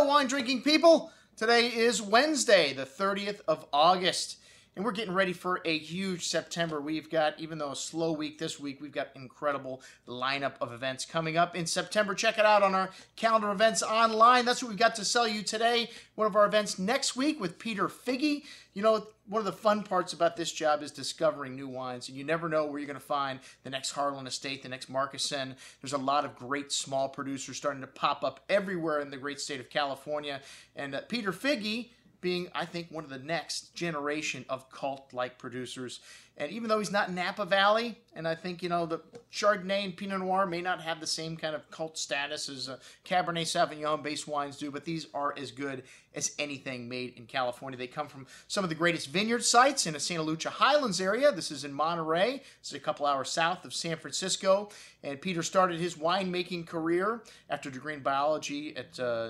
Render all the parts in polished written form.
Hello, wine drinking people. Today is Wednesday, the 30th of August, and we're getting ready for a huge September. We've got, even though a slow week this week, we've got incredible lineup of events coming up in September. Check it out on our calendar events online. That's what we've got to sell you today. One of our events next week with Peter Figge. You know, one of the fun parts about this job is discovering new wines, and you never know where you're going to find the next Harlan Estate, the next Marcassin. There's a lot of great small producers starting to pop up everywhere in the great state of California, and Peter Figge being, I think, one of the next generation of cult-like producers. And even though he's not in Napa Valley, and I think, you know, the Chardonnay and Pinot Noir may not have the same kind of cult status as Cabernet Sauvignon-based wines do, but these are as good as anything made in California. They come from some of the greatest vineyard sites in the Santa Lucia Highlands area. This is in Monterey. It's a couple hours south of San Francisco. And Peter started his winemaking career after a degree in biology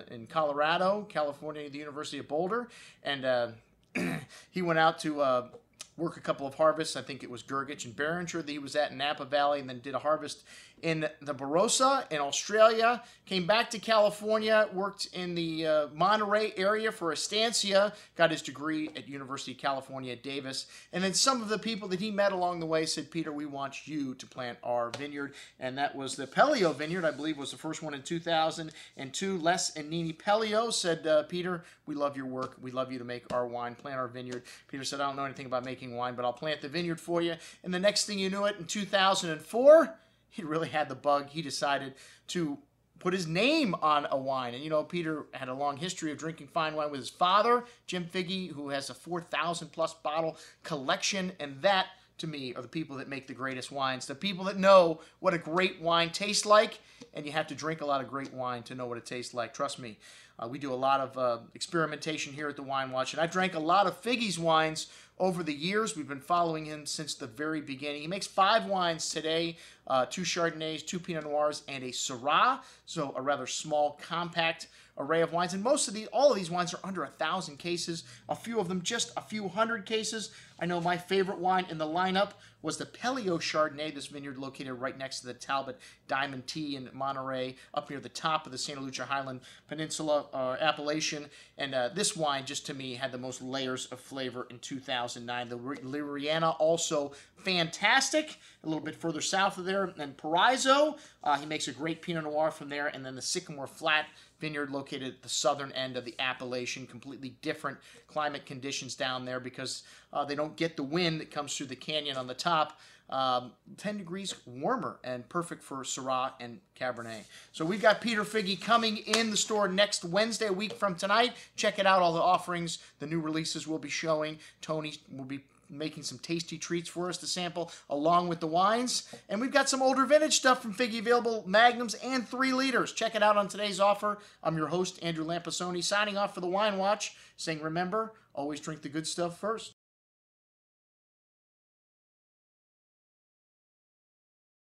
in Colorado, California, the University of Boulder. And he went out to work a couple of harvests. I think it was Gurgitch and Beringer that he was at in Napa Valley, and then did a harvest in the Barossa in Australia. Came back to California, worked in the Monterey area for Estancia, got his degree at University of California at Davis. And then some of the people that he met along the way said, Peter, we want you to plant our vineyard. And that was the Pelio vineyard, I believe was the first one in 2002. Les and Nini Pelio said, Peter, we love your work. We love you to make our wine, plant our vineyard. Peter said, I don't know anything about making wine, but I'll plant the vineyard for you. And the next thing you knew it, in 2004, he really had the bug. He decided to put his name on a wine. And, you know, Peter had a long history of drinking fine wine with his father, Jim Figge, who has a 4,000-plus bottle collection. And that, to me, are the people that make the greatest wines, the people that know what a great wine tastes like. And you have to drink a lot of great wine to know what it tastes like. Trust me. We do a lot of experimentation here at the Wine Watch, and I've drank a lot of Figge's wines over the years. We've been following him since the very beginning. He makes 5 wines today, 2 Chardonnays, 2 Pinot Noirs, and a Syrah, so a rather small, compact array of wines. And all of these wines are under 1,000 cases, a few of them just a few hundred cases. I know my favorite wine in the lineup was the Pelio Chardonnay, this vineyard located right next to the Talbot Diamond Tea in Monterey, up near the top of the Santa Lucia Highland Peninsula appellation. And this wine, just to me, had the most layers of flavor in 2009. The Liriana, also fantastic, a little bit further south of there. And Paraiso, he makes a great Pinot Noir from there. And then the Sycamore Flat vineyard located at the southern end of the appellation, completely different climate conditions down there because they don't get the wind that comes through the canyon on the top. 10 degrees warmer and perfect for Syrah and Cabernet. So we've got Peter Figge coming in the store next Wednesday, a week from tonight. Check it out, all the offerings, the new releases we'll be showing. Tony will be making some tasty treats for us to sample along with the wines. And we've got some older vintage stuff from Figge available, magnums and 3 liters. Check it out on today's offer. I'm your host, Andrew Lampasoni, signing off for the Wine Watch, saying remember, always drink the good stuff first.